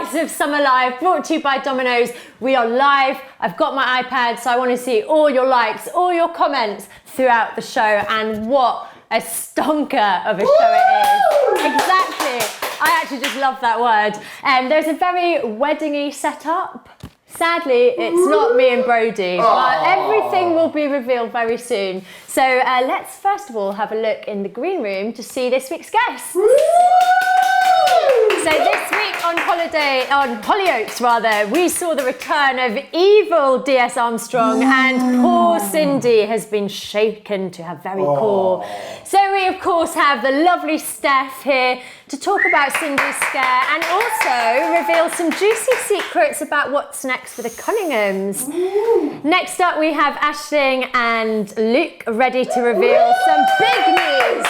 Spice of Summer Live, brought to you by Domino's. We are live. I've got my iPad, so I want to see all your likes, all your comments throughout the show, and what a stonker of a show it is. Exactly. I actually just love that word. There's a very wedding-y setup. Sadly, it's not me and Brody, but everything will be revealed very soon. So let's first of all have a look in the green room to see this week's guests. So this week on Hollyoaks rather, we saw the return of evil DS Armstrong, and poor Cindy has been shaken to her very core. So we of course have the lovely Steph here to talk about Cindy's scare and also reveal some juicy secrets about what's next for the Cunninghams. Next up we have Aisling and Luke ready to reveal some big news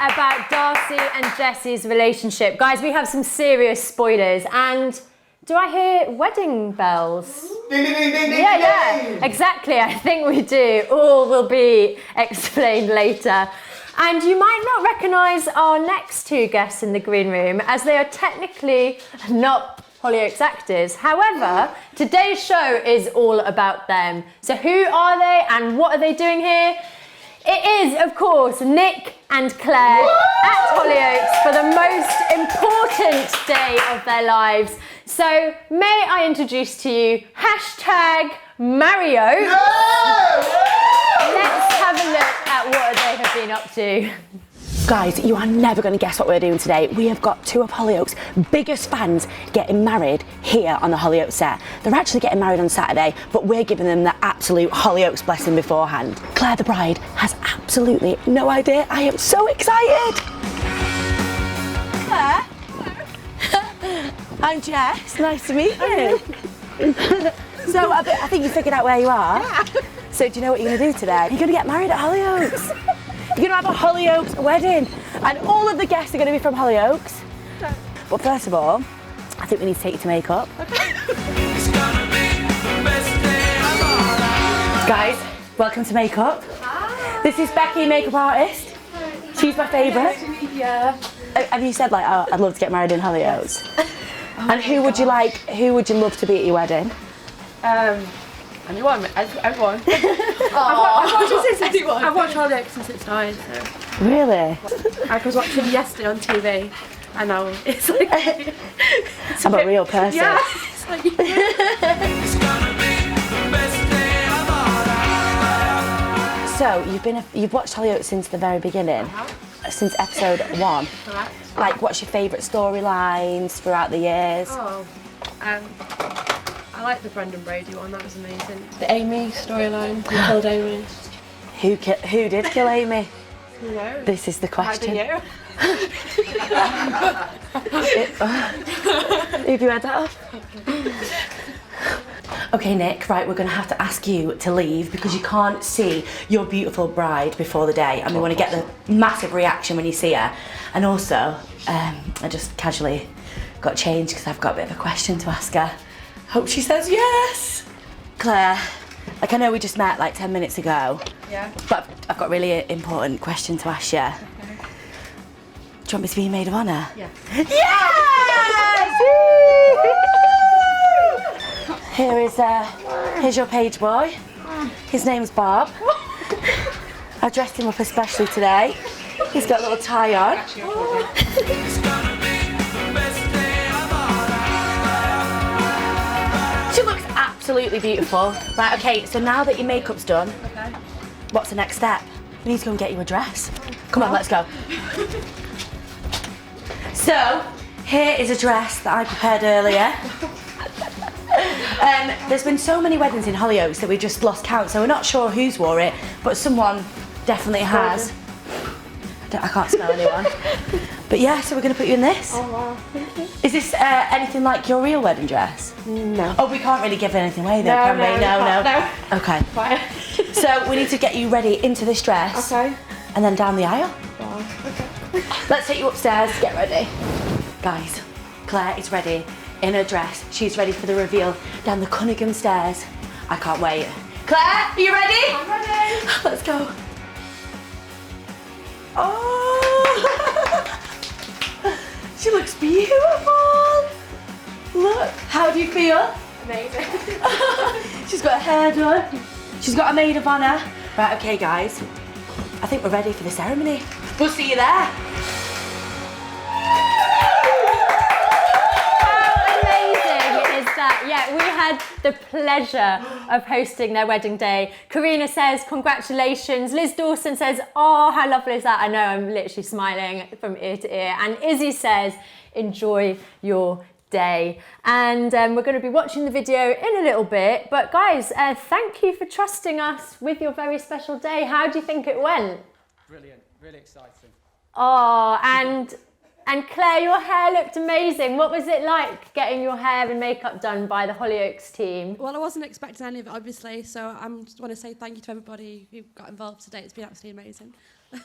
about Darcy and Jesse's relationship. Guys, we have some serious spoilers, and do I hear wedding bells? Ding, ding, ding, ding, ding, Yeah, ding. exactly, I think we do. All will be explained later. And you might not recognise our next two guests in the green room, as they are technically not Hollyoaks actors. However, today's show is all about them. So who are they and what are they doing here? It is, of course, Nick and Claire at Hollyoaks for the most important day of their lives. So may I introduce to you #Mario. Let's have a look at what they have been up to. Guys, you are never going to guess what we're doing today. We have got two of Hollyoaks' biggest fans getting married here on the Hollyoaks set. They're actually getting married on Saturday, but we're giving them the absolute Hollyoaks blessing beforehand. Claire the bride has absolutely no idea. I am so excited. Claire? I'm Jess. Nice to meet you. So I think you figured out where you are. Yeah. So do you know what you're going to do today? You're going to get married at Hollyoaks. You're going to have a Hollyoaks wedding, and all of the guests are going to be from Hollyoaks. Okay. But first of all, I think we need to take you to makeup. Okay. Guys, welcome to makeup. Hi. This is Becky, makeup artist. She's my favourite. Yeah. Have you said like, oh, I'd love to get married in Hollyoaks? And who would you like? Who would you love to be at your wedding? Anyone. I've watched Hollyoaks since it started. So. Really? I was watching yesterday on TV, and now it's like I'm a real person. Yeah. It's like, So you've watched Hollyoaks since the very beginning, since episode 1. Correct. Like, what's your favourite storylines throughout the years? Oh, I like the Brendan Brady one. That was amazing. The Amy storyline. Who killed Amy? Who did kill Amy? Who knows? This is the question. How do you? Have you had that off? Okay, Nick, right, we're going to have to ask you to leave because you can't see your beautiful bride before the day, and we want to get the massive reaction when you see her. And also, I just casually got changed because I've got a bit of a question to ask her. Hope she says yes. Claire, like, I know we just met like 10 minutes ago. Yeah. But I've got a really important question to ask you. Okay. Do you want me to be maid of honour? Yeah. Yes! Here's your page boy. His name's Bob. I dressed him up especially today. He's got a little tie on. She looks absolutely beautiful. Right, okay, so now that your makeup's done, what's the next step? We need to go and get you a dress. Come on, let's go. So, here is a dress that I prepared earlier. There's been so many weddings in Hollyoaks that we just lost count, so we're not sure who's wore it, but someone definitely has. I can't smell anyone. But yeah, so we're going to put you in this. Oh wow, thank you. Is this anything like your real wedding dress? No. Oh, we can't really give anything away though, can we? No. Okay. Fine. So we need to get you ready into this dress. Okay. And then down the aisle. Wow. Okay. Let's take you upstairs, get ready. Guys, Claire is ready in her dress. She's ready for the reveal down the Cunningham stairs. I can't wait. Claire, are you ready? I'm ready. Let's go. Oh! She looks beautiful. Look. How do you feel? Amazing. She's got her hair done. She's got a maid of honour. Right, okay, guys. I think we're ready for the ceremony. We'll see you there. Yeah, we had the pleasure of hosting their wedding day. Karina says, congratulations. Liz Dawson says, oh, how lovely is that? I know, I'm literally smiling from ear to ear. And Izzy says, enjoy your day. And we're going to be watching the video in a little bit. But guys, thank you for trusting us with your very special day. How do you think it went? Brilliant, really exciting. Oh, and Claire, your hair looked amazing. What was it like getting your hair and makeup done by the Hollyoaks team? Well, I wasn't expecting any of it, obviously, so I just want to say thank you to everybody who got involved today. It's been absolutely amazing.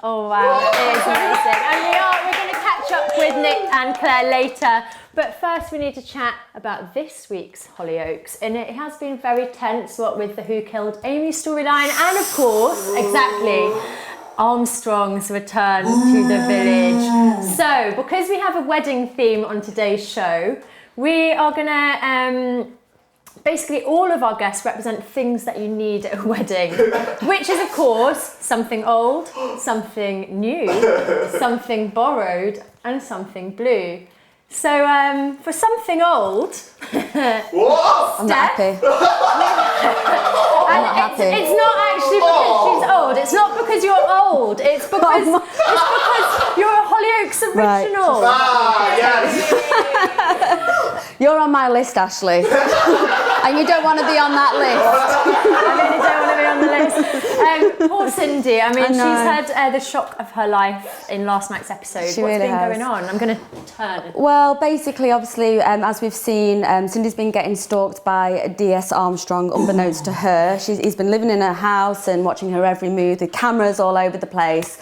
Oh wow, it is amazing. And we're going to catch up with Nick and Claire later. But first we need to chat about this week's Hollyoaks. And it has been very tense, what with the Who Killed Amy storyline and of course, exactly, Armstrong's return to the village. So, because we have a wedding theme on today's show, we are gonna, basically all of our guests represent things that you need at a wedding, which is of course something old, something new, something borrowed, and something blue. So, for something old, What? I'm not happy. It's not actually because she's old. It's not because you're old. It's because you're a Hollyoaks original. Ah, yes. You're on my list, Ashley. And you don't want to be on that list. I really don't want to be on the list. Poor Cindy. I mean, she's had the shock of her life in last night's episode. What's really been has. going on? I'm going to turn. Well, basically, obviously, as we've seen, Cindy's been getting stalked by DS Armstrong, unbeknownst to her. He's been living in her house and watching her every move, with cameras all over the place.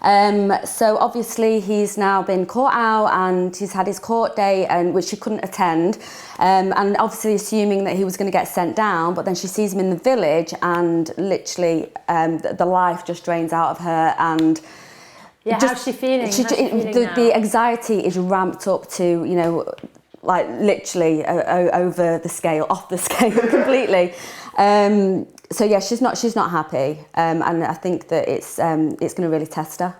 So obviously he's now been caught out and he's had his court date, which she couldn't attend, and obviously assuming that he was going to get sent down, but then she sees him in the village and literally the life just drains out of her. And yeah, how's she feeling? The anxiety is ramped up to, you know, like literally over the scale, off the scale completely. So yeah, she's not happy, and I think that it's going to really test her.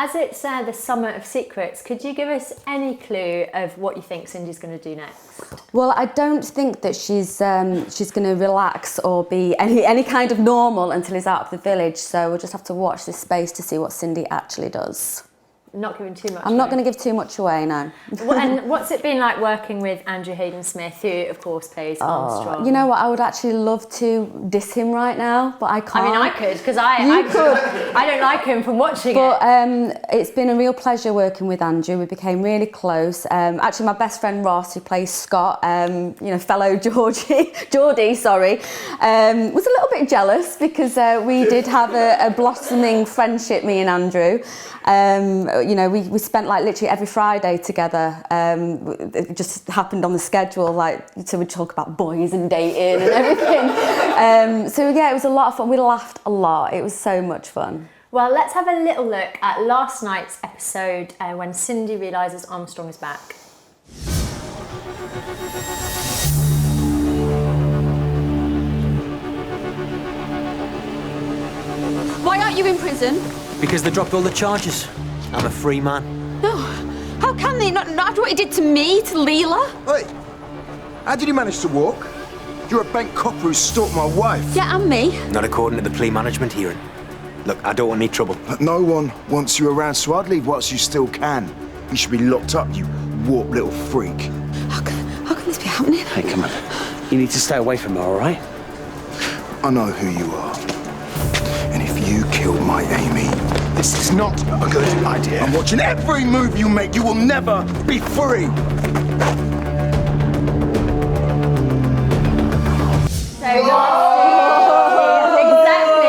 As it's the summer of secrets, could you give us any clue of what you think Cindy's going to do next? Well, I don't think that she's going to relax or be any kind of normal until he's out of the village. So we'll just have to watch this space to see what Cindy actually does. Not giving too much I'm not going to give too much away, no. And what's it been like working with Andrew Hayden-Smith, who of course plays Armstrong? You know what, I would actually love to diss him right now, but I can't. I mean, I could, because I don't like him from watching but, it's been a real pleasure working with Andrew. We became really close. Actually, my best friend Ross, who plays Scott, you know, fellow Geordie, was a little bit jealous because we did have a blossoming friendship, me and Andrew. You know, we spent like literally every Friday together. It just happened on the schedule, like, so we'd talk about boys and dating and everything. So yeah, it was a lot of fun. We laughed a lot. It was so much fun. Well, let's have a little look at last night's episode when Cindy realises Armstrong is back. Why aren't you in prison? Because they dropped all the charges. I'm a free man. No. How can they? Not after what he did to me, to Leela? Wait, how did you manage to walk? You're a bank copper who stalked my wife. Yeah, and me. Not according to the plea management hearing. Look, I don't want any trouble. But no one wants you around, so I'd leave whilst you still can. You should be locked up, you warped little freak. How can this be happening? Hey, come on. You need to stay away from her, all right? I know who you are. And if you killed my Amy, this is not a good idea. I'm watching every move you make. You will never be free. Exactly.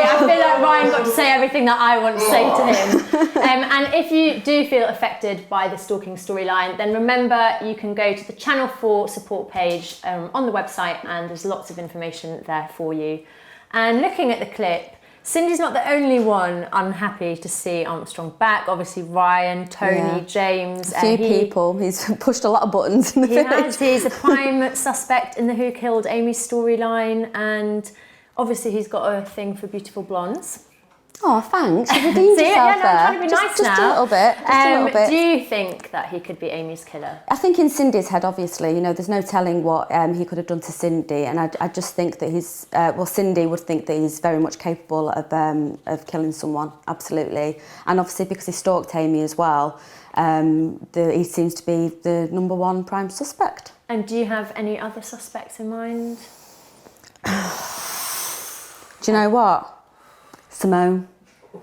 I feel like Ryan got to say everything that I want to say to him. And if you do feel affected by the stalking storyline, then remember you can go to the Channel 4 support page on the website, and there's lots of information there for you. And looking at the clip, Cindy's not the only one unhappy to see Armstrong back. Obviously, Ryan, Tony, James. A few people. He's pushed a lot of buttons in the village. He's a prime suspect in the Who Killed Amy storyline, and obviously he's got a thing for beautiful blondes. Oh, thanks. You've redeemed yourself there. I'm trying to be nice just now. a little bit. Just a little bit. Do you think that he could be Amy's killer? I think in Cindy's head, obviously, you know, there's no telling what he could have done to Cindy, and I just think that he's, Cindy would think that he's very much capable of killing someone, absolutely. And obviously because he stalked Amy as well, he seems to be the number one prime suspect. And do you have any other suspects in mind? Do you know what? Simone.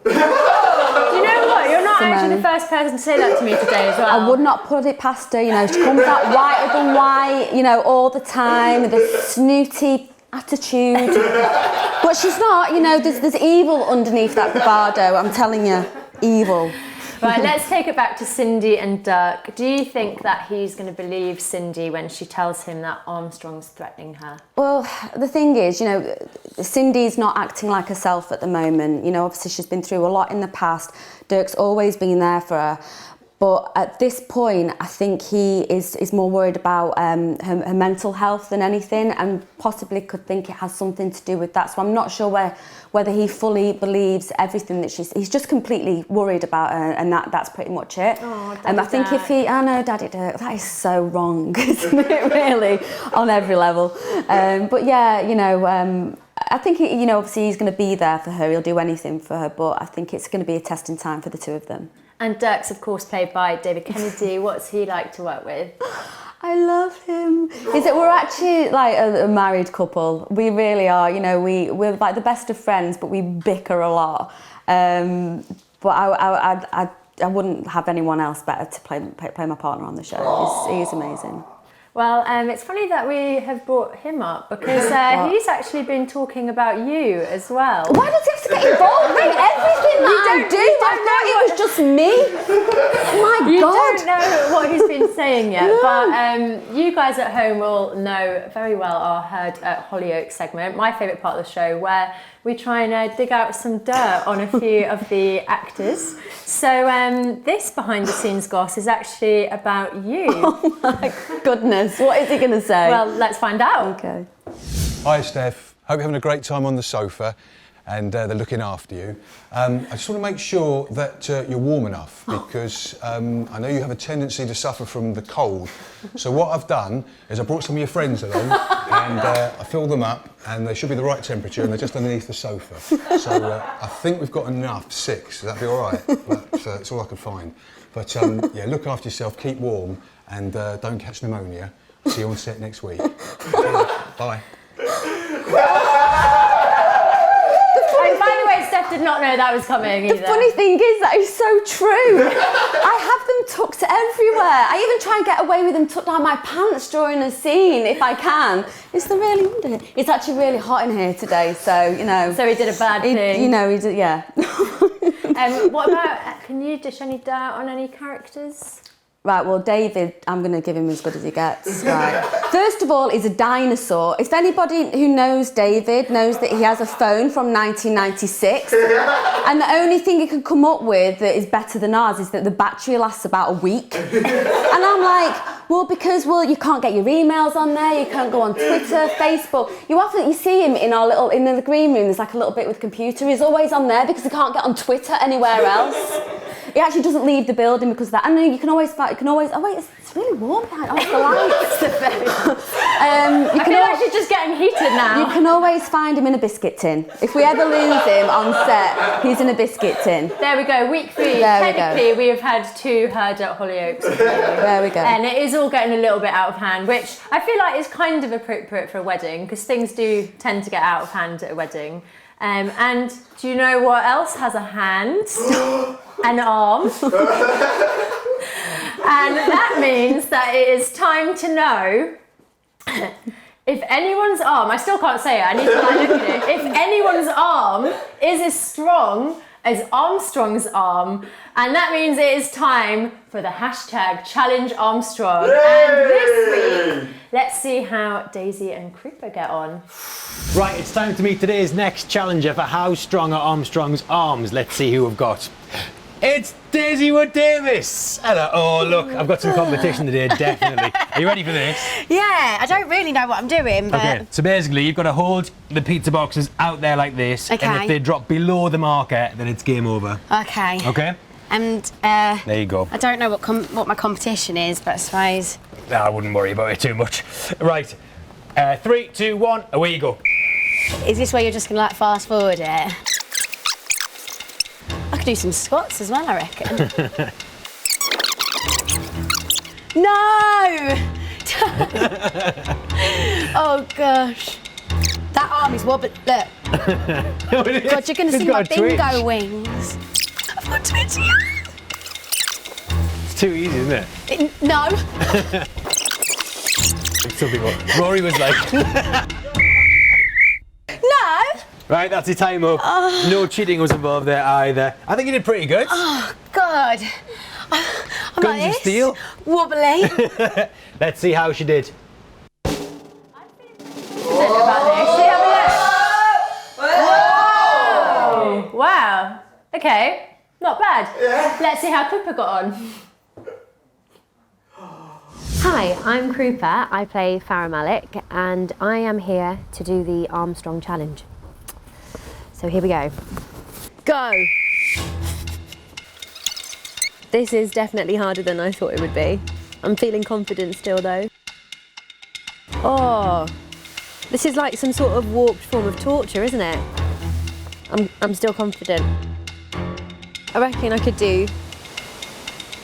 Do you know what? You're not actually the first person to say that to me today as well. I would not put it past her, you know, she comes out whiter than white, you know, all the time, with a snooty attitude. But she's not, you know, there's evil underneath that bravado, I'm telling you, evil. Right, let's take it back to Cindy and Dirk. Do you think that he's going to believe Cindy when she tells him that Armstrong's threatening her? Well, the thing is, you know, Cindy's not acting like herself at the moment. You know, obviously she's been through a lot in the past. Dirk's always been there for her. But at this point, I think he is more worried about her mental health than anything, and possibly could think it has something to do with that. So I'm not sure whether he fully believes everything that he's just completely worried about her, and that's pretty much it. Oh, I think I know Daddy Dirk, that is so wrong, isn't it, really, on every level. But yeah, you know, I think, you know, obviously he's going to be there for her, he'll do anything for her, but I think it's going to be a testing time for the two of them. And Dirk's, of course, played by David Kennedy. What's he like to work with? I love him. We're actually like a married couple. We really are. You know, we're like the best of friends, but we bicker a lot. But I wouldn't have anyone else better to play my partner on the show. He's amazing. Well, it's funny that we have brought him up because he's actually been talking about you as well. Why does he have to get involved in everything that I do? I thought it was just me. My you God. You don't know what he's been saying yet, but you guys at home will know very well our Heard at Hollyoaks segment, my favourite part of the show, where we try and dig out some dirt on a few of the actors. So this behind the scenes goss is actually about you. Oh my goodness, what is he going to say? Well, let's find out. Okay. Hi Steph, hope you're having a great time on the sofa and they're looking after you. I just want to make sure that you're warm enough because I know you have a tendency to suffer from the cold. So what I've done is I brought some of your friends along and I filled them up and they should be the right temperature and they're just underneath the sofa. So I think we've got enough, 6, that'd be all right. That's all I could find. But yeah, look after yourself, keep warm and don't catch pneumonia. See you on set next week. Bye. Steph did not know that was coming either. The funny thing is that is so true. I have them tucked everywhere. I even try and get away with them tucked down my pants during a scene if I can. It's It's actually really hot in here today, so you know. So he did a bad thing. You know, he did, yeah. What about? Can you dish any dirt on any characters? Right, well, David, I'm going to give him as good as he gets. Right. First of all, he's a dinosaur. If anybody who knows David knows that he has a phone from 1996, and the only thing he can come up with that is better than ours is that the battery lasts about a week. And I'm like, well, because you can't get your emails on there, you can't go on Twitter, Facebook. You see him in the green room. There's like a little bit with the computer. He's always on there because he can't get on Twitter anywhere else. He actually doesn't leave the building because of that. And you can always. Oh wait, it's really warm behind. Oh, it's the lights. I feel like she's just getting heated now. You can always find him in a biscuit tin. If we ever lose him on set, he's in a biscuit tin. There we go. Week 3. Technically, we have had 2 Heard at Hollyoaks. There we go. And it is all getting a little bit out of hand, which I feel like is kind of appropriate for a wedding because things do tend to get out of hand at a wedding. And do you know what else has a hand? An arm. And that means that it is time to know if anyone's arm, I still can't say it, I need to look at it. If anyone's arm is as strong as Armstrong's arm, and that means it is time for the hashtag Challenge Armstrong. Yay! And this week, let's see how Daisy and Creeper get on. Right, it's time to meet today's next challenger for How Strong Are Armstrong's Arms. Let's see who we've got. It's Daisy Wood Davis. Hello. Oh, look, I've got some competition today, definitely. Are you ready for this? Yeah, I don't really know what I'm doing, but... Okay, so basically you've got to hold the pizza boxes out there like this, Okay. and if they drop below the marker, then it's game over. Okay. Okay? And, There you go. I don't know what my competition is, but I suppose... Nah, I wouldn't worry about it too much. Right, 3, 2, 1, away you go. Is this where you're just going to, like, fast forward it? I could do some squats as well, I reckon. No! Oh, gosh. That arm is wobbly. Look. God, you're going to see my bingo wings. I've got twitch here. It's too easy, isn't it? No. Some people. Rory was like... No. Right, that's your time up. No cheating was involved there either. I think you did pretty good. Oh, God. I'm Guns like of this. steel. Wobbly. Let's see how she did. Wow. Okay, not bad. Yeah. Let's see how Creeper got on. Hi, I'm Creeper. I play Malik, and I am here to do the Armstrong challenge. So here we go. Go! This is definitely harder than I thought it would be. I'm feeling confident still though. Oh, this is like some sort of warped form of torture, isn't it? I'm still confident. I reckon I could do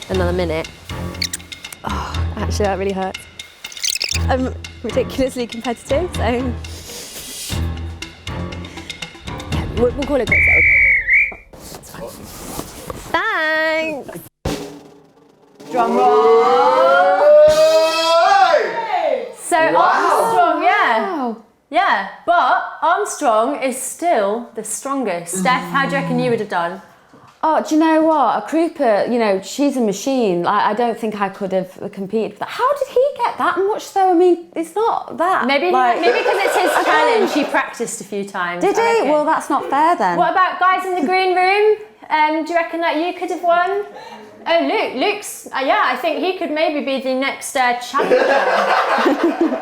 another minute. Oh, actually that really hurts. I'm ridiculously competitive, so yeah, we'll call it quits though. That's fine. Thanks! Drum roll! So Armstrong, yeah. Yeah, but Armstrong is still the strongest. Steph, how do you reckon you would have done? Oh, do you know what? A Creeper, you know, she's a machine. I don't think I could have competed with that. How did he get that much though? I mean, it's not that. Maybe because it's his challenge, he practiced a few times. Did he? Well, that's not fair then. What about guys in the green room? Do you reckon that you could have won? Oh, Luke's, yeah, I think he could maybe be the next challenger.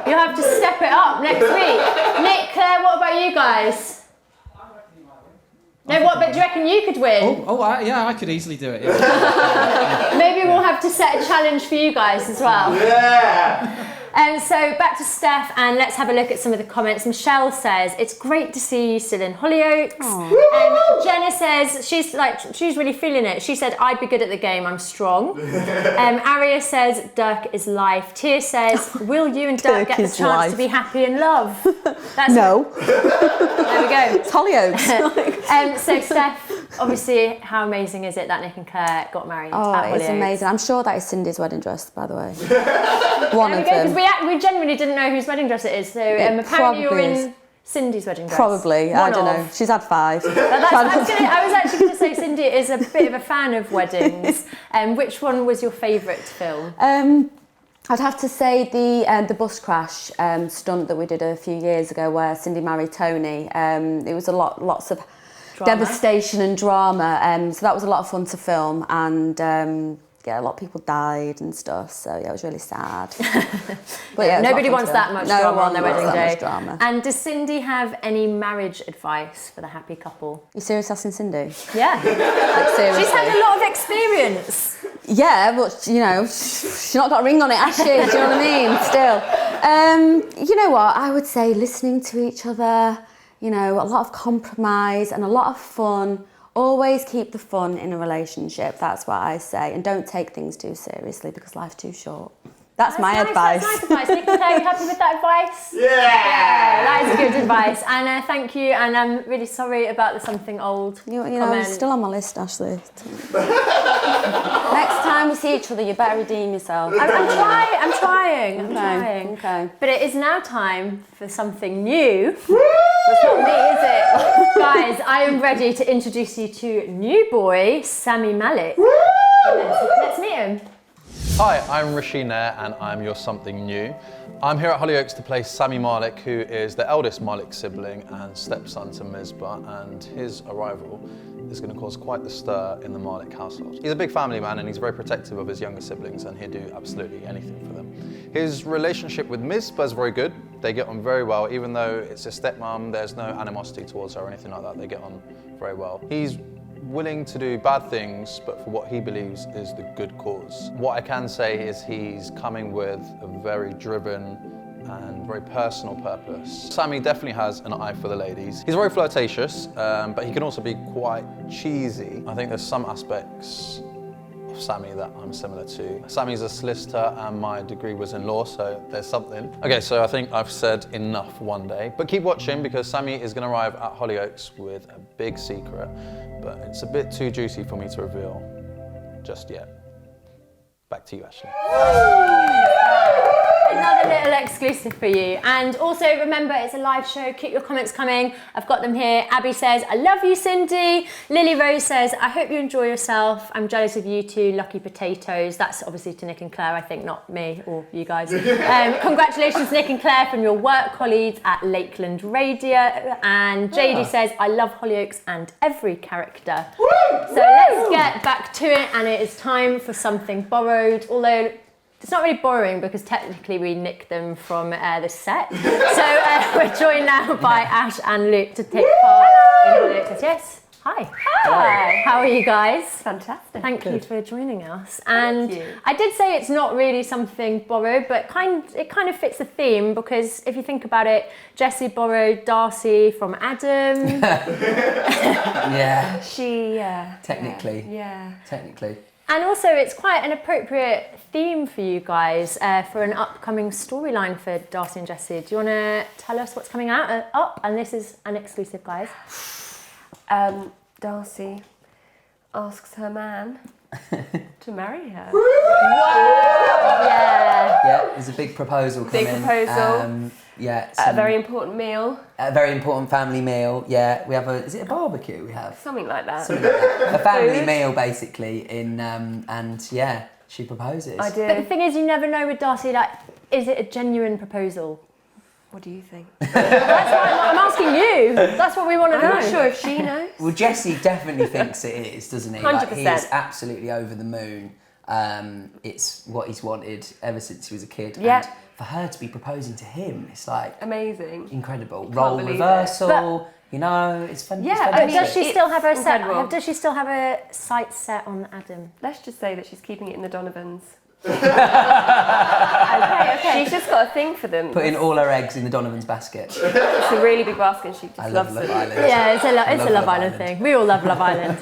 You'll have to step it up next week. Nick, Claire, what about you guys? No, what, but do you reckon you could win? Yeah, I could easily do it. Yeah. Maybe we'll have to set a challenge for you guys as well. Yeah! So back to Steph, and let's have a look at some of the comments. Michelle says, it's great to see you still in Hollyoaks. Jenna says, she's really feeling it. She said, I'd be good at the game, I'm strong. Aria says, Dirk is life. Tia says, will you and Dirk get the chance to be happy in love? That's no. There we go. It's Hollyoaks. So Steph, obviously, how amazing is it that Nick and Claire got married at Hollyoaks? It's amazing. I'm sure that is Cindy's wedding dress, by the way. One of them. We genuinely didn't know whose wedding dress it is, so apparently you're in Cindy's wedding dress. Probably, I don't know. She's had 5. I was actually going to say Cindy is a bit of a fan of weddings. Which one was your favourite film? I'd have to say the bus crash stunt that we did a few years ago where Cindy married Tony. It was lots of devastation and drama, so that was a lot of fun to film, and yeah, a lot of people died and stuff, so yeah, it was really sad. But yeah, nobody wants that much drama on their wedding day. Drama. And does Cindy have any marriage advice for the happy couple? You serious asking Cindy? Yeah. Like, seriously. She's had a lot of experience. Yeah, but you know, she's not got a ring on it, has she? Do you know what I mean? Still. You know what? I would say listening to each other, you know, a lot of compromise and a lot of fun. Always keep the fun in a relationship, that's what I say. And don't take things too seriously because life's too short. That's my advice. That's nice advice. Nick and Claire, you happy with that advice? Yeah! Yeah, that is good advice. And thank you, and I'm really sorry about the something old You know, it's still on my list, Ashley. Next time we see each other, you better redeem yourself. I'm trying. Okay. But it is now time for something new. It's not me, is it? Guys, I am ready to introduce you to new boy, Sami Malik. Let's meet him. Hi, I'm Rishi Nair and I'm your something new. I'm here at Hollyoaks to play Sami Malik, who is the eldest Malik sibling and stepson to Misbah, and his arrival is going to cause quite the stir in the Malik household. He's a big family man and he's very protective of his younger siblings, and he'll do absolutely anything for them. His relationship with Misbah is very good. They get on very well, even though it's his stepmom, there's no animosity towards her or anything like that. They get on very well. He's willing to do bad things, but for what he believes is the good cause. What I can say is he's coming with a very driven and very personal purpose. Sami definitely has an eye for the ladies. He's very flirtatious, but he can also be quite cheesy. I think there's some aspects of Sami that I'm similar to. Sami's a solicitor and my degree was in law, so there's something. Okay, so I think I've said enough one day, but keep watching because Sami is going to arrive at Hollyoaks with a big secret, but it's a bit too juicy for me to reveal just yet. Back to you, Ashley. Another little exclusive for you. And also remember, it's a live show. Keep your comments coming. I've got them here. Abby says, I love you, Cindy. Lily Rose says, I hope you enjoy yourself. I'm jealous of you two, lucky potatoes. That's obviously to Nick and Claire, I think, not me or you guys. Congratulations, Nick and Claire, from your work colleagues at Lakeland Radio. And JD says, I love Hollyoaks and every character. So let's get back to it. And it is time for something borrowed, although it's not really borrowing because technically we nicked them from the set. So we're joined now by Ash and Luke to take part in Hollyoaks. Yes. Hi. Hi. How are you guys? Fantastic. Thank you for joining us. And I did say it's not really something borrowed, but it kind of fits the theme because if you think about it, Jesse borrowed Darcy from Adam. Yeah. She. Technically. Yeah. Technically. And also, it's quite an appropriate theme for you guys for an upcoming storyline for Darcy and Jesse. Do you want to tell us what's coming up? And this is an exclusive, guys. Darcy asks her man to marry her. Whoa! Yeah. Yeah, there's a big proposal coming. Big proposal. Yeah. At a very important meal. A very important family meal. Yeah, we have is it a barbecue we have? Something like that. A family meal, basically, and yeah, she proposes. I do. But the thing is, you never know with Darcy, like, is it a genuine proposal? What do you think? That's why I'm asking you. That's what we want to know. I'm not sure if she knows. Well, Jesse definitely thinks it is, doesn't he? 100%. Like, he is absolutely over the moon. It's what he's wanted ever since he was a kid. Yeah. And for her to be proposing to him, it's like amazing, incredible. Role reversal, you know, it's fun. Yeah, but does she still have her incredible. Does she still have her sights set on Adam? Let's just say that she's keeping it in the Donovans. Okay. She's just got a thing for them. Putting all her eggs in the Donovan's basket. It's a really big basket and she just loves Love it. Island. Yeah, it's a Love Island thing. We all love Love Island.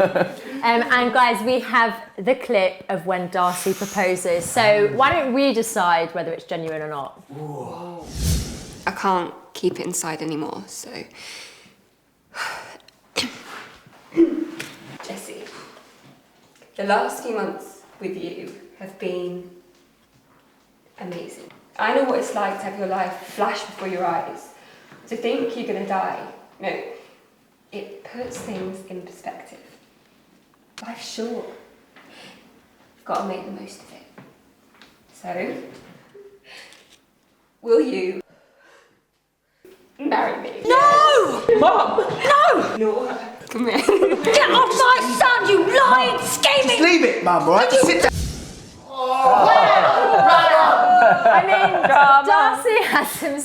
And guys, we have the clip of when Darcy proposes. So why don't we decide whether it's genuine or not? Ooh. I can't keep it inside anymore, so... Jesse, the last few months with you have been amazing. I know what it's like to have your life flash before your eyes, to think you're going to die. No, it puts things in perspective. Life's short. You've got to make the most of it. So, will you marry me? No! Mom! No! No! Come here. Get off my son, you lying, scheming! Just leave it, Mum, all right? Just sit down. I mean, Darcy has some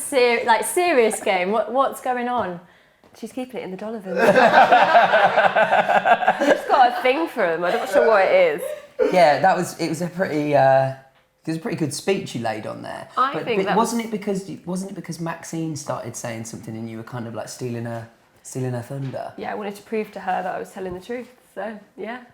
serious game. What's going on? She's keeping it in the Donovans. She's just got a thing for him. I'm not sure what it is. Yeah, it was a pretty good speech you laid on there. But wasn't it because Maxine started saying something and you were kind of like stealing her thunder? Yeah, I wanted to prove to her that I was telling the truth. So yeah.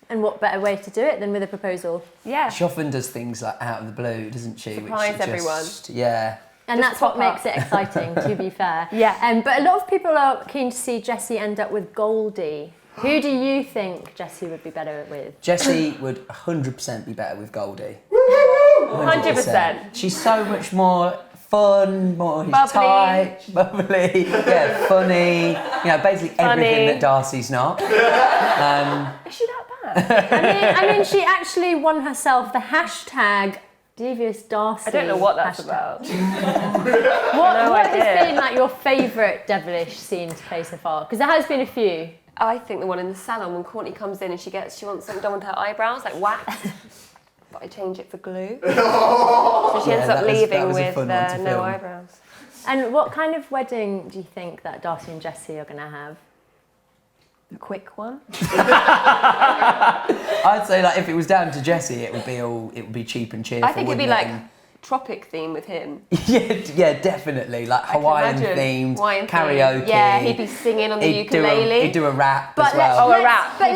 And what better way to do it than with a proposal? Yeah. She often does things like out of the blue, doesn't she? Surprise everyone. Yeah. And Just that's what pop makes it exciting, to be fair. Yeah. But a lot of people are keen to see Jesse end up with Goldie. Who do you think Jesse would be better with? Jesse would 100% be better with Goldie. 100%. She's so much more fun, more tight, bubbly, yeah, funny. You know, basically everything that Darcy's not. Is she that bad? I mean, she actually won herself the hashtag Devious Darcy. I don't know what that's hashtag. about. What has been like your favourite devilish scene to play so far? Because there has been a few. I think the one in the salon when Courtney comes in and she wants something done with her eyebrows, like wax. But I change it for glue. So she ends up leaving with no eyebrows. And what kind of wedding do you think that Darcy and Jesse are going to have? A quick one. I'd say like if it was down to Jesse, it would be cheap and cheerful. I think it'd be like tropic theme with him. yeah, definitely. Like Hawaiian themed, karaoke. Yeah, he'd be singing on the ukulele. He'd do a rap as well. A rap. But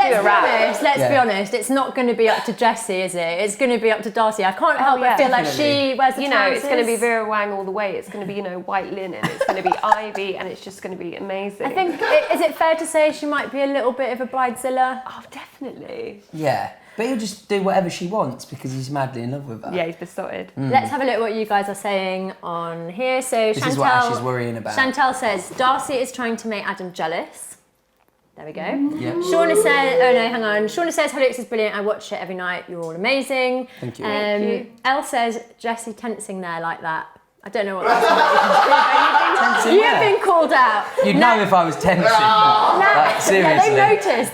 let's be honest, it's not going to be up to Jessie, is it? It's going to be up to Darcy. I can't help but feel like she wears the trousers. It's going to be Vera Wang all the way. It's going to be, white linen. It's going to be ivy, and it's just going to be amazing. I think, is it fair to say she might be a little bit of a bridezilla? Oh, definitely. Yeah. But he'll just do whatever she wants because he's madly in love with her. Yeah, he's besotted. Let's have a look at what you guys are saying on here. So this is what Ash is worrying about. Chantal says, Darcy is trying to make Adam jealous. There we go. Yep. Shauna says, oh no, hang on. Shauna says, Hollyoaks is brilliant. I watch it every night. You're all amazing. Thank you. Thank you. Elle says, Jessie tensing there like that. I don't know what that's about. You've been called out. You'd know if I was tensing. Like, seriously. Yeah, they've noticed.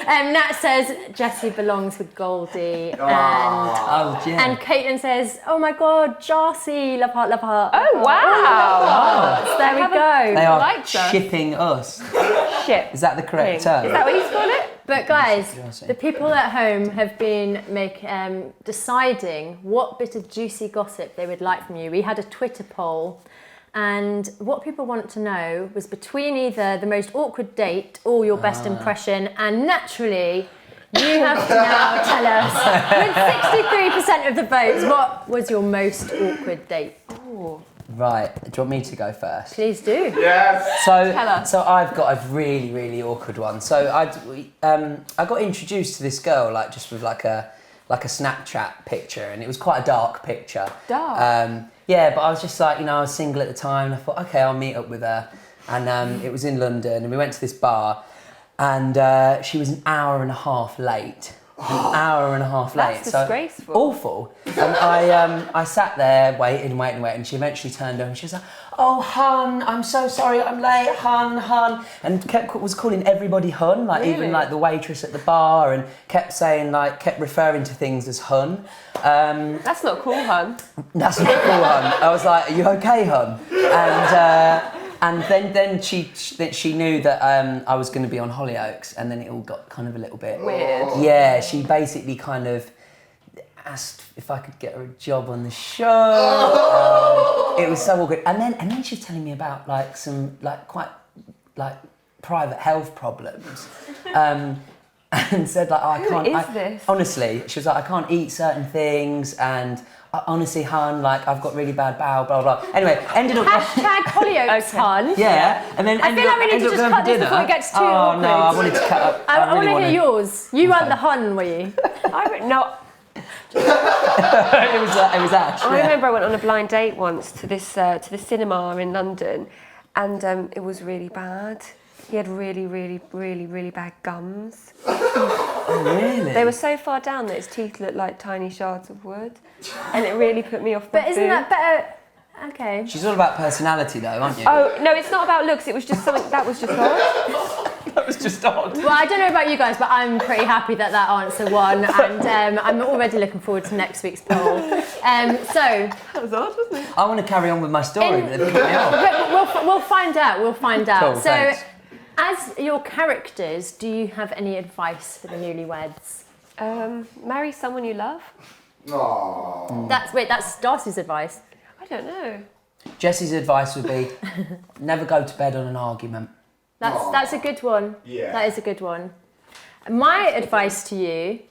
Nat says Jessie belongs with Goldie. And Caitlin says, oh my God, Jarcy, love heart, love heart. Oh, wow. There we go. They are shipping us. Ship. Is that the correct term? Is that what he's called it? But guys, the people at home have been deciding what bit of juicy gossip they would like from you. We had a Twitter poll, and what people want to know was between either the most awkward date or your best impression, and naturally, you have to now tell us, with 63% of the votes, what was your most awkward date? Ooh. Right, do you want me to go first? Please do. Yes. So I've got a really, really awkward one. So I got introduced to this girl just with like a Snapchat picture, and it was quite a dark picture. Dark. Yeah, but I was just I was single at the time, and I thought, okay, I'll meet up with her. And it was in London, and we went to this bar, and she was an hour and a half late. That's disgraceful. Awful. And I sat there waiting, and she eventually turned over and she was like, oh, hun, I'm so sorry I'm late, hun. And was calling everybody hun, Really? Even the waitress at the bar, and kept saying, kept referring to things as hun. That's not cool, hun. That's not cool, hun. I was like, are you okay, hun? And then she knew that I was going to be on Hollyoaks, and then it all got kind of a little bit weird. Yeah, she basically kind of asked if I could get her a job on the show. It was so awkward. And then she was telling me about some quite private health problems. And said I can't. Who is this? Honestly, she was like, I can't eat certain things, and honestly, hun, I've got really bad bowel, blah blah. Anyway, ended up Hashtag Hollyoaks, hun. Yeah, and then I feel like we need to just cut this before it gets too awkward. Oh no, I wanted to cut up. I want to hear yours. You weren't the hun, were you? No. it was Ash. I remember I went on a blind date once to the cinema in London, and it was really bad. He had really, really, really, really bad gums. Oh, really? They were so far down that his teeth looked like tiny shards of wood, and it really put me off. But isn't that better? Okay. She's all about personality, though, aren't you? Oh no, it's not about looks. It was just something that was just odd. That was just odd. Well, I don't know about you guys, but I'm pretty happy that answer won, and I'm already looking forward to next week's poll. So that was odd, wasn't it? I want to carry on with my story, but they put me off. We'll find out. We'll find out. Cool, so. thanks. As your characters, do you have any advice for the newlyweds? Marry someone you love. Aww. That's Darcy's advice. I don't know. Jesse's advice would be never go to bed on an argument. That's a good one. Yeah. That is a good one. My advice to you,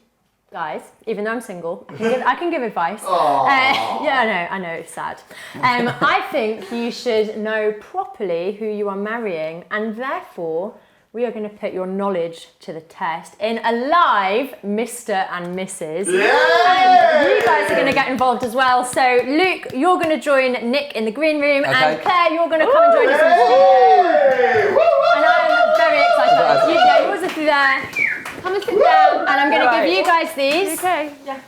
guys, even though I'm single, I can give advice. Yeah, I know, it's sad. I think you should know properly who you are marrying, and therefore we are going to put your knowledge to the test in a live Mr. and Mrs. Yeah! You guys are going to get involved as well. So Luke, you're going to join Nick in the green room, and Claire, you're going to come and join us in the studio. And I'm very excited. Yours will be there. come and sit down, and I'm going to give you guys these. Okay. Yeah.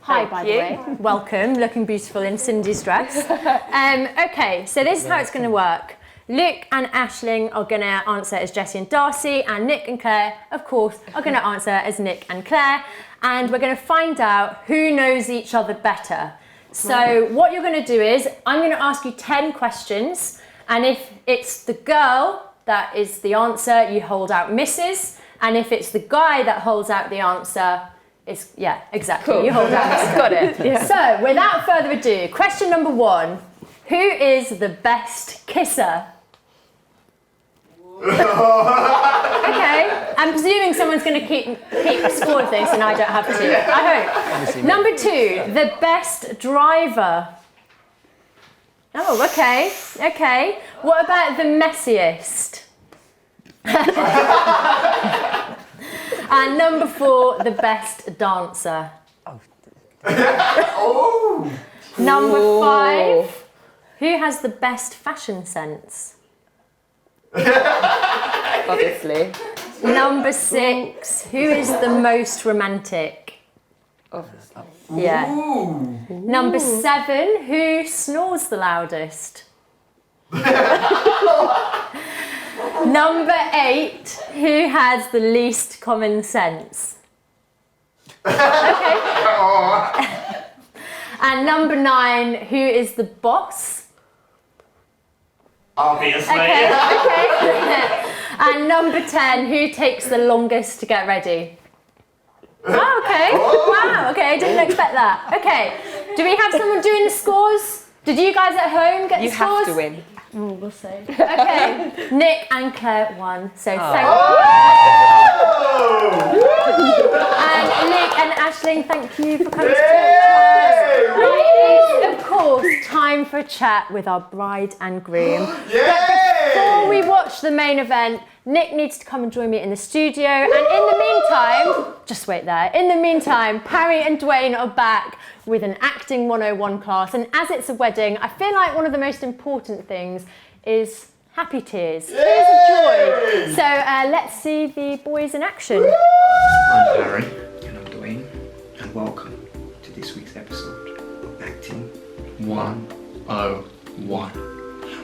Hi, by the way. Welcome, looking beautiful in Cindy's dress. Okay, so this is how it's going to work. Luke and Aisling are going to answer as Jesse and Darcy, and Nick and Claire, of course, are going to answer as Nick and Claire, and we're going to find out who knows each other better. So what you're going to do is, I'm going to ask you 10 questions, and if it's the girl that is the answer, you hold out misses, and if it's the guy that holds out the answer, it's, yeah, exactly, Cool. you hold out misses. Got it. Yeah. So, without further ado, question number 1, who is the best kisser? Okay, I'm presuming someone's going to keep score of things and I don't have to, I hope. Number 2, the best driver. Oh, okay, okay. What about the messiest? And number 4, the best dancer. Oh. Number 5, who has the best fashion sense? Obviously. Number 6, who is the most romantic? Obviously. Yeah. Number 7, who snores the loudest? Number 8, who has the least common sense? Okay. And number 9, who is the boss? Obviously. Okay, okay. And number 10, who takes the longest to get ready? Oh, okay. Wow, okay, I didn't expect that. Okay, do we have someone doing the scores? Did you guys at home get the scores? You have to win. Oh, we'll see. Okay, Nick and Claire won, so thank you. And Luke and Aisling, thank you for coming to talk to us. It is, of course, time for a chat with our bride and groom. But before we watch the main event, Nick needs to come and join me in the studio. And in the meantime, just wait there. In the meantime, Parry and Dwayne are back with an Acting 101 class. And as it's a wedding, I feel like one of the most important things is happy tears. Tears of joy. So let's see the boys in action. I'm Parry. And I'm Dwayne. And welcome to this week's episode of Acting 101.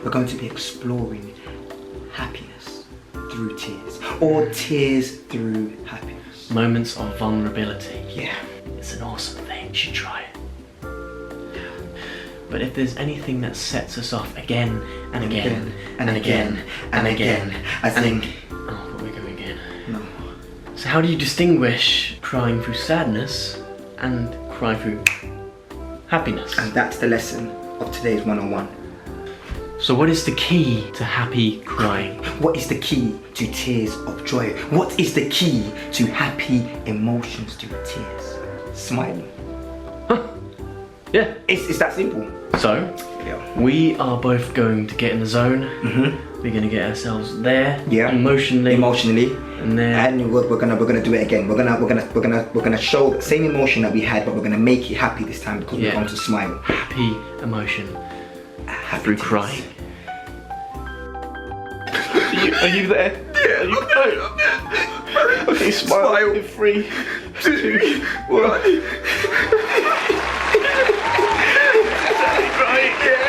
We're going to be exploring happiness through tears, or tears through happiness. Moments of vulnerability. Yeah. It's an awesome thing, you should try it. But if there's anything that sets us off again and again and again and again, I think... Oh, but we're going again. No. So how do you distinguish crying through sadness and crying through happiness? And that's the lesson of today's 101. So what is the key to happy crying? What is the key to tears of joy? What is the key to happy emotions through tears? Smiling. Yeah. It's that simple. So, yeah. We are both going to get in the zone. Mm-hmm. We're gonna get ourselves there. Yeah. Emotionally. And there. And we're gonna do it again. We're gonna show the same emotion that we had, but we're gonna make it happy this time because we're going to smile. Happy emotion. Through crying. Are you there? Yeah, are you there? Okay, smile. In 3, 2, 1. Right, yeah.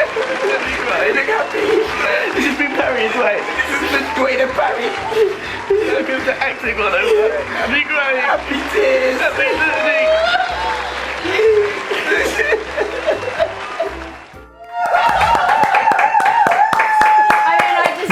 Look happy. This has been Parry as well. This has been Dwayne and Parry. Welcome to Acting 101. Happy crying. Happy tears. Happy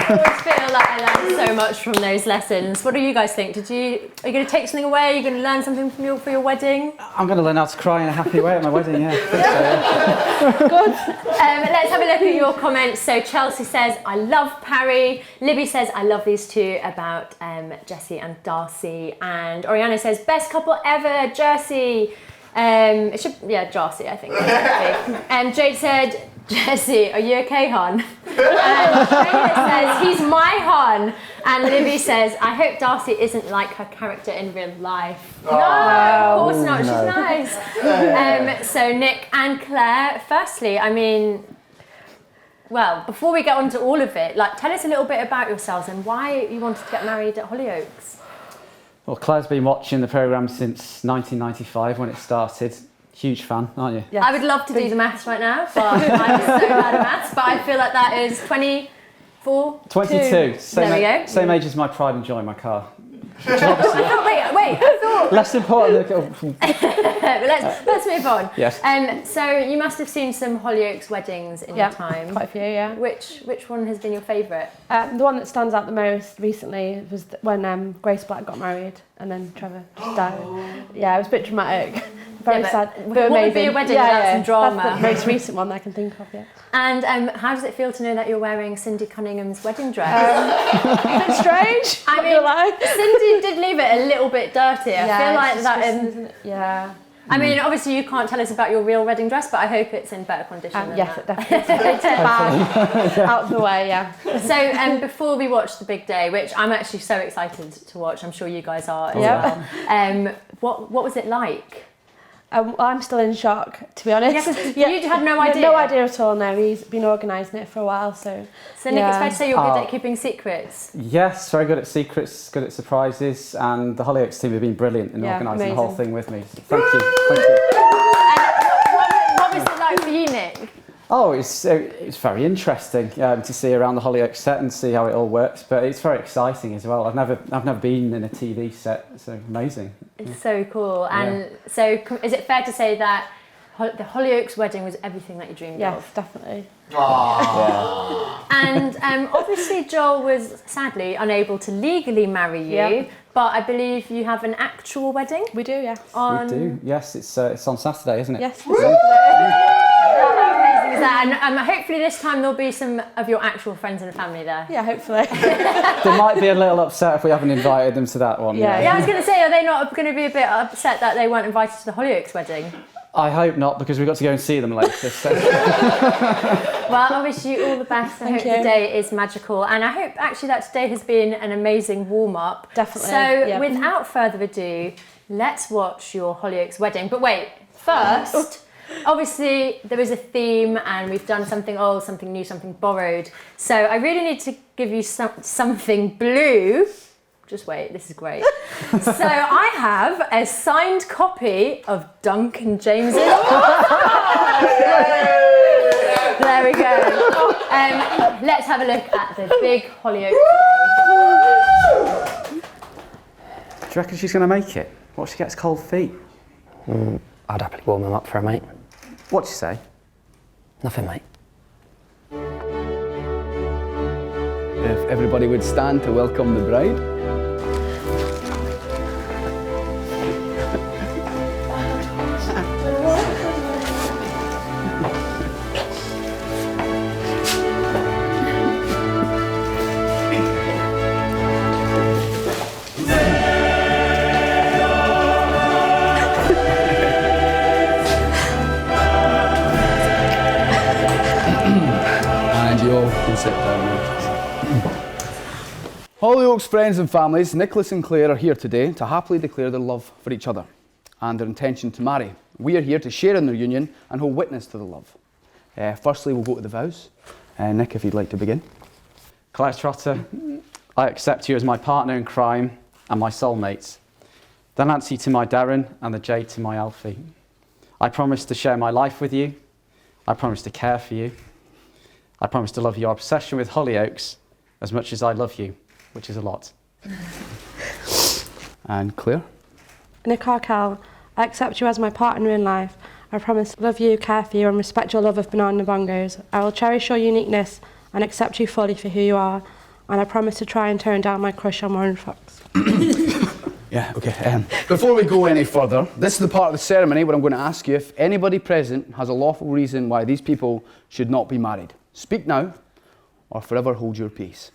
I always feel like I learned so much from those lessons. What do you guys think? Are you going to take something away? Are you going to learn something from for your wedding? I'm going to learn how to cry in a happy way at my wedding, yeah. I think so, yeah. Good. Let's have a look at your comments. So Chelsea says, I love Parry. Libby says, I love these two about Jesse and Darcy. And Oriana says, best couple ever, Jarcy. It should, yeah, Jarcy, I think. Jade said, Jesse, are you okay, hon? And Shayla says, he's my hon. And Libby says, I hope Darcy isn't like her character in real life. No, of course not, she's nice. So Nick and Claire, firstly, I mean, well, before we get on to all of it, like, tell us a little bit about yourselves and why you wanted to get married at Hollyoaks. Well, Claire's been watching the programme since 1995 when it started. Huge fan, aren't you? Yes. I would love to do the maths right now, but I'm so bad at maths. But I feel like that is 24. 22. There we go. Same age as my pride and joy, my car. I thought. Less important. Let's move on. Yes. So you must have seen some Hollyoaks weddings in your time. Quite a few, yeah. Which one has been your favourite? The one that stands out the most recently was when Grace Black got married and then Trevor died. Yeah, it was a bit dramatic. Very sad. But what would be a wedding without some drama? That's the most recent one that I can think of, yeah. And how does it feel to know that you're wearing Cindy Cunningham's wedding dress? A bit strange. I mean, Cindy did leave it a little bit dirty. I feel like that. Yeah. I mean, obviously you can't tell us about your real wedding dress, but I hope it's in better condition than yes, that. It definitely is. It's bad. Out of the way, yeah. So before we watch the big day, which I'm actually so excited to watch, I'm sure you guys are as well. What was it like? I'm still in shock, to be honest. Yes, you had no idea? No idea at all, no. He's been organising it for a while, so... So Nick, it's fair to say you're good at keeping secrets? Yes, very good at secrets, good at surprises, and the Hollyoaks team have been brilliant in organising the whole thing with me. So thank you. And what was it like for you, Nick? Oh, it's very interesting to see around the Hollyoaks set and see how it all works, but it's very exciting as well. I've never been in a TV set, so amazing. It's so cool. And so is it fair to say that the Hollyoaks wedding was everything that you dreamed of? Yes, definitely. And obviously Joel was sadly unable to legally marry you, but I believe you have an actual wedding? We do, yes. We do, yes. It's on Saturday, isn't it? Yes. How amazing is that? And hopefully this time there'll be some of your actual friends and family there. Yeah, hopefully. They might be a little upset if we haven't invited them to that one. Yeah, I was going to say, are they not going to be a bit upset that they weren't invited to the Hollyoaks wedding? I hope not, because we've got to go and see them later. So. Well, I wish you all the best. I hope the day is magical. And I hope actually that today has been an amazing warm-up. Definitely. So without further ado, let's watch your Hollyoaks wedding. But wait, first, obviously there is a theme and we've done something old, something new, something borrowed. So I really need to give you something blue. Just wait, this is great. So I have a signed copy of Duncan James's. There we go. Let's have a look at the big Hollyoaks day. Do you reckon she's going to make it? What if she gets cold feet? I'd happily warm them up for her, mate. What'd you say? Nothing, mate. If everybody would stand to welcome the bride. Hollyoaks friends and families, Nicholas and Claire are here today to happily declare their love for each other and their intention to marry. We are here to share in their union and hold witness to the love. Firstly, we'll go to the vows. Nick, if you'd like to begin. Claire Trotter, I accept you as my partner in crime and my soulmate. The Nancy to my Darren and the Jade to my Alfie. I promise to share my life with you. I promise to care for you. I promise to love your obsession with Hollyoaks as much as I love you, which is a lot. And Claire? Nick Arkell, I accept you as my partner in life. I promise to love you, care for you and respect your love of banana bongos. I will cherish your uniqueness and accept you fully for who you are. And I promise to try and turn down my crush on Warren Fox. Yeah, okay. Before we go any further, this is the part of the ceremony where I'm going to ask you if anybody present has a lawful reason why these people should not be married. Speak now, or forever hold your peace.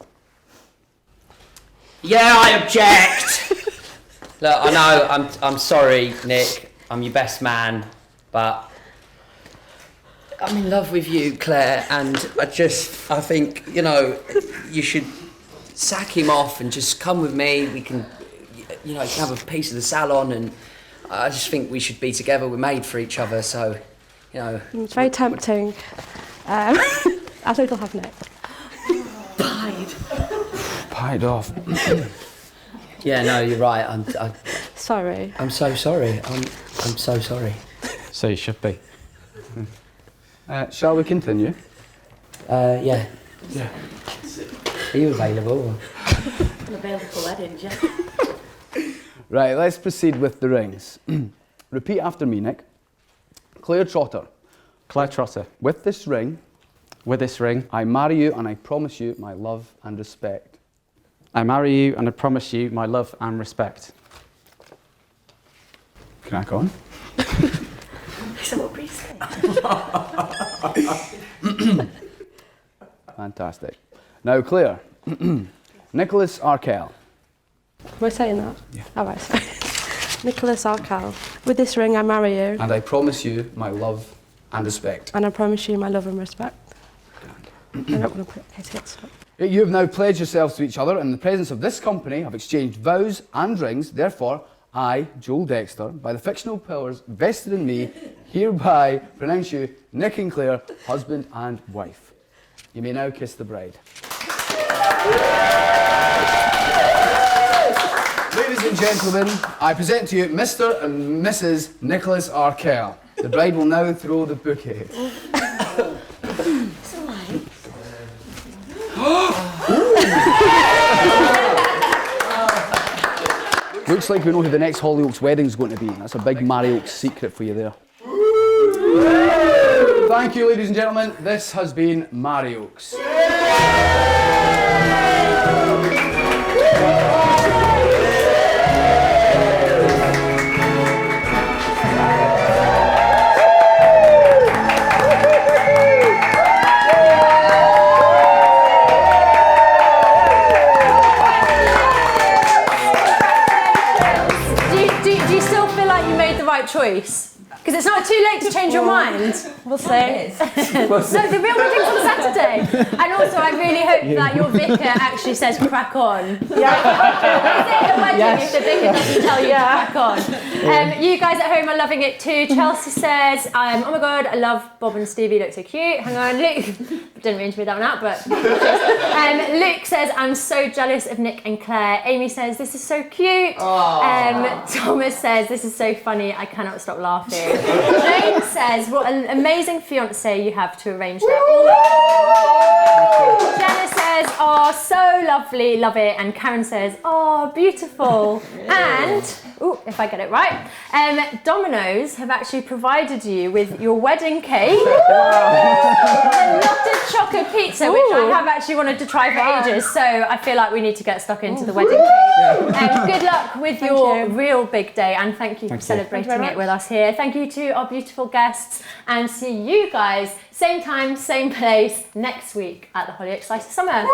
Yeah, I object! Look, I know, I'm sorry, Nick. I'm your best man, but I'm in love with you, Claire, and I think, you know, you should sack him off and just come with me. We can, you know, you can have a piece of the salon, and I just think we should be together. We're made for each other, so, you know. It's very tempting. I think I'll have Nick. Pied off. Yeah, no, you're right. Sorry. I'm so sorry. I'm so sorry. So you should be. Shall we continue? Yeah. Yeah. Are you available? I'm available for weddings, yeah. Right, let's proceed with the rings. Repeat after me, Nick. Claire Trotter. Claire Trotter. With this ring. With this ring. I marry you and I promise you my love and respect. I marry you and I promise you my love and respect. Crack on. So what we say? Fantastic. Now, Claire. Nicholas Arkell. Am I saying that? Yeah. All right, sorry. Nicholas Arkell. With this ring, I marry you. And I promise you my love and respect. And I promise you my love and respect. I don't want to put it. You have now pledged yourselves to each other, and in the presence of this company have exchanged vows and rings. Therefore, I, Joel Dexter, by the fictional powers vested in me, hereby pronounce you Nick and Claire, husband and wife. You may now kiss the bride. Ladies and gentlemen, I present to you Mr. and Mrs. Nicholas Arkell. The bride will now throw the bouquet. It's alright. Looks like we know who the next Hollyoaks wedding is going to be. That's a big Hollyoaks secret for you there. Thank you, ladies and gentlemen. This has been Hollyoaks. Do you still feel like you made the right choice? Because it's not too late to change your mind. We'll see. No, the real wedding's on Saturday. And also, I really hope that your vicar actually says crack on. Yeah. The wedding if the vicar doesn't tell you to crack on. You guys at home are loving it too. Chelsea says, oh my God, I love Bob and Stevie, look so cute. Hang on, Luke. Didn't mean to read that one out, but... Luke says, I'm so jealous of Nick and Claire. Amy says, this is so cute. Thomas says, this is so funny, I cannot stop laughing. Jane says, what an amazing fiance you have to arrange that. Jenna says, oh, so lovely, love it. And Karen says, oh, beautiful. And, if I get it right, Domino's have actually provided you with your wedding cake. A lot of chocolate pizza, which I have actually wanted to try for ages. So I feel like we need to get stuck into the wedding cake. Good luck with your real big day. And thank you for celebrating it with us here. Thank you to our beautiful guests. And see you guys same time, same place next week at the Hollyoaks Slice of Summer.